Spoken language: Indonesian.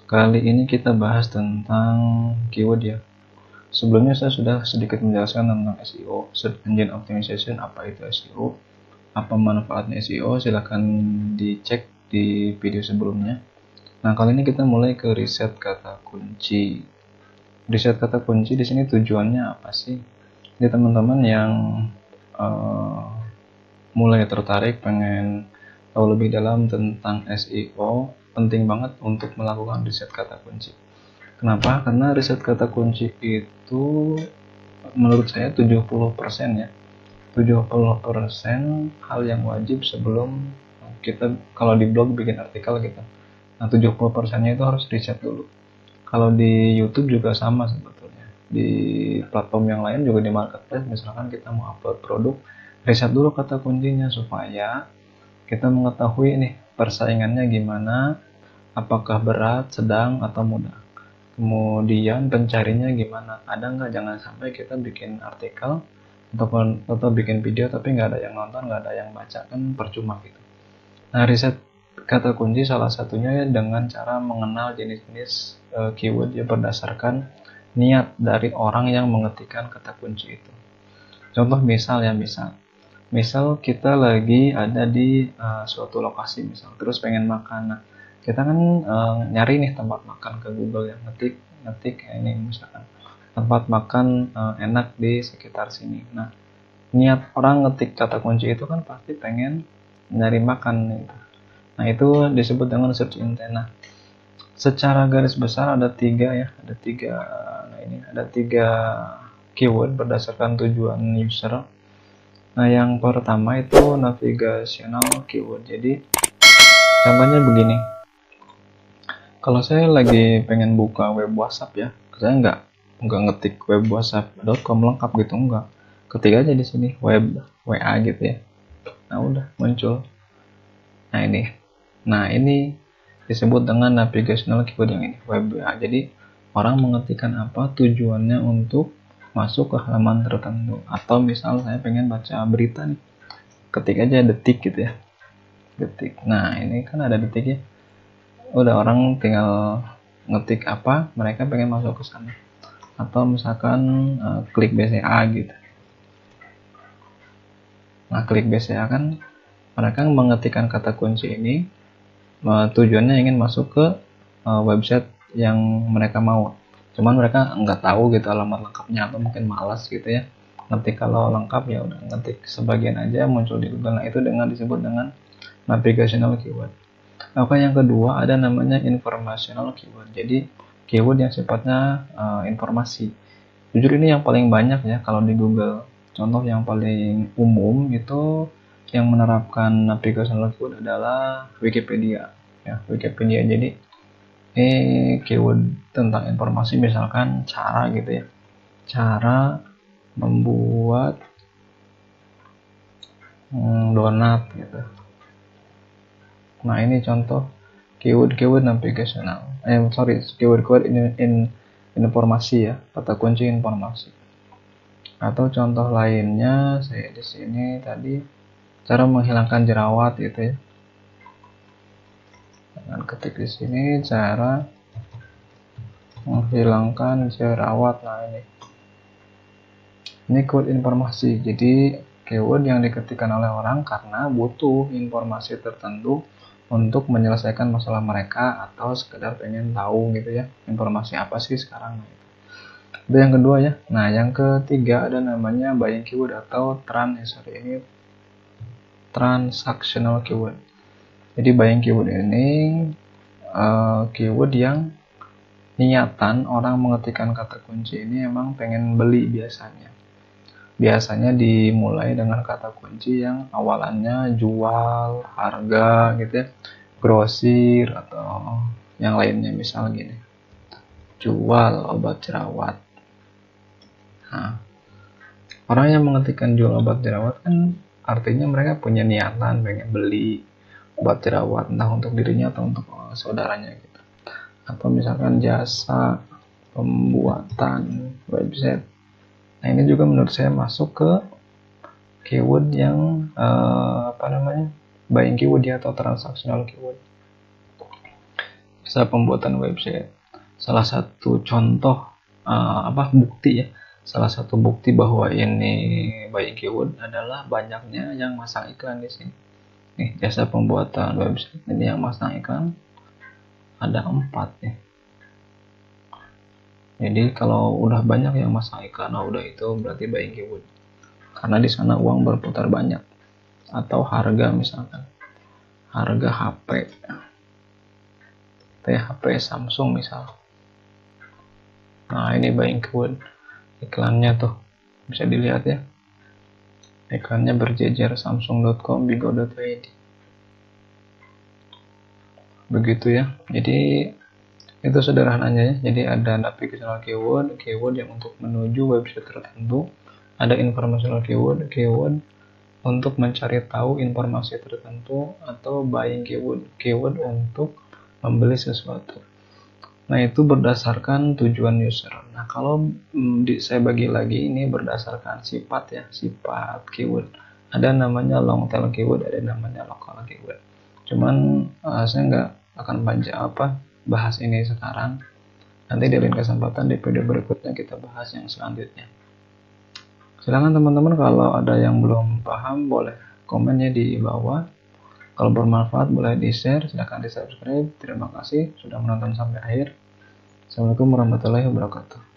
Kali ini kita bahas tentang keyword ya. Sebelumnya saya sudah sedikit menjelaskan tentang SEO, Search Engine Optimization, apa itu SEO, apa manfaatnya SEO, silahkan dicek di video sebelumnya. Nah, kali ini kita mulai ke riset kata kunci. Riset kata kunci di sini tujuannya apa sih? Jadi teman-teman yang mulai tertarik pengen tahu lebih dalam tentang SEO, penting banget untuk melakukan riset kata kunci. Kenapa? Karena riset kata kunci itu menurut saya 70% ya. 70% hal yang wajib sebelum kita kalau di blog bikin artikel gitu. Nah, 70%-nya itu harus riset dulu. Kalau di YouTube juga sama sebetulnya. Di platform yang lain juga di marketplace, misalkan kita mau upload produk, riset dulu kata kuncinya supaya kita mengetahui nih persaingannya gimana, apakah berat, sedang, atau mudah. Kemudian pencarinya gimana, ada nggak, jangan sampai kita bikin artikel atau bikin video tapi nggak ada yang nonton, nggak ada yang baca, kan percuma gitu. Nah, riset kata kunci salah satunya dengan cara mengenal jenis-jenis keyword ya berdasarkan niat dari orang yang mengetikkan kata kunci itu. Contoh misal kita lagi ada di suatu lokasi misal, terus pengen makan. Nah, kita kan nyari nih tempat makan ke Google yang ngetik ini misalkan tempat makan enak di sekitar sini. Nah, niat orang ngetik kata kunci itu kan pasti pengen nyari makan gitu. Nah, itu disebut dengan search intent. Nah, secara garis besar ada tiga ya, ada tiga keyword berdasarkan tujuan user. Nah, yang pertama itu navigational keyword. Jadi, contohnya begini. Kalau saya lagi pengen buka web WhatsApp ya, saya nggak ngetik web whatsapp.com lengkap gitu, enggak. Ketik aja di sini web WA gitu ya. Nah, udah muncul. Nah, ini disebut dengan navigational keyword yang ini, web WA. Jadi, orang mengetikkan apa tujuannya untuk masuk ke halaman tertentu. Atau misal saya pengen baca berita nih, ketik aja detik gitu ya. Detik. Nah, ini kan ada detik ya. Udah, orang tinggal ngetik apa, mereka pengen masuk ke sana. Atau misalkan klik BCA gitu. Nah, klik BCA kan mereka mengetikkan kata kunci ini tujuannya ingin masuk ke website yang mereka mau. Cuman mereka nggak tahu gitu alamat lengkapnya atau mungkin malas gitu ya. Ngetik kalau lengkap ya udah ngetik sebagian aja muncul di Google. Nah, itu disebut dengan navigational keyword. Oke, yang kedua ada namanya informational keyword. Jadi keyword yang sifatnya informasi. Jujur ini yang paling banyak ya kalau di Google. Contoh yang paling umum itu yang menerapkan navigational keyword adalah Wikipedia. Ya, Wikipedia. Jadi ini keyword tentang informasi, misalkan cara gitu ya. Cara membuat donat gitu. Nah, ini contoh keyword navigational. Keyword in informasi ya, kata kunci informasi. Atau contoh lainnya saya di sini tadi cara menghilangkan jerawat gitu ya. Dengan ketik di sini cara menghilangkan jerawat. Nah, ini keyword informasi. Jadi keyword yang diketikkan oleh orang karena butuh informasi tertentu untuk menyelesaikan masalah mereka atau sekedar pengen tahu gitu ya, informasi apa sih sekarang. Itu yang kedua ya. Nah, yang ketiga ada namanya buying keyword atau transactional keyword. Jadi buying keyword ini keyword yang niatan orang mengetikkan kata kunci ini emang pengen beli biasanya. Biasanya dimulai dengan kata kunci yang awalannya jual, harga gitu ya, grosir atau yang lainnya, misal gini, jual obat jerawat. Nah, orang yang mengetikkan jual obat jerawat kan artinya mereka punya niatan pengen beli obat jerawat, entah untuk dirinya atau untuk saudaranya gitu. Atau misalkan jasa pembuatan website. Nah, ini juga menurut saya masuk ke keyword yang buying keyword ya, atau transactional keyword. jasa pembuatan website. Salah satu contoh bukti ya, salah satu bukti bahwa ini Buying Keyword adalah banyaknya yang masang iklan di sini. Nih, jasa pembuatan website ini yang masang iklan ada 4 nih. Jadi kalau udah banyak yang masang iklan, udah itu berarti Buying Keyword. Karena di sana uang berputar banyak. Atau harga, misalkan harga HP, HP Samsung misal. Nah, ini Buying Keyword. Iklannya tuh bisa dilihat ya. Iklannya berjejer samsung.com, bigo.id. Begitu ya. Jadi itu sederhananya ya. Jadi ada navigational keyword, keyword yang untuk menuju website tertentu. Ada informational keyword, keyword untuk mencari tahu informasi tertentu. Atau buying keyword, keyword untuk membeli sesuatu. Nah, itu berdasarkan tujuan user. Nah, kalau saya bagi lagi ini berdasarkan sifat ya, sifat keyword. Ada namanya long tail keyword, ada namanya local keyword. Cuman saya nggak akan bahas ini sekarang. Nanti di lain kesempatan di video berikutnya kita bahas yang selanjutnya. Silakan teman-teman kalau ada yang belum paham boleh komennya di bawah. Kalau bermanfaat boleh di-share, silakan di-subscribe. Terima kasih sudah menonton sampai akhir. Assalamualaikum warahmatullahi wabarakatuh.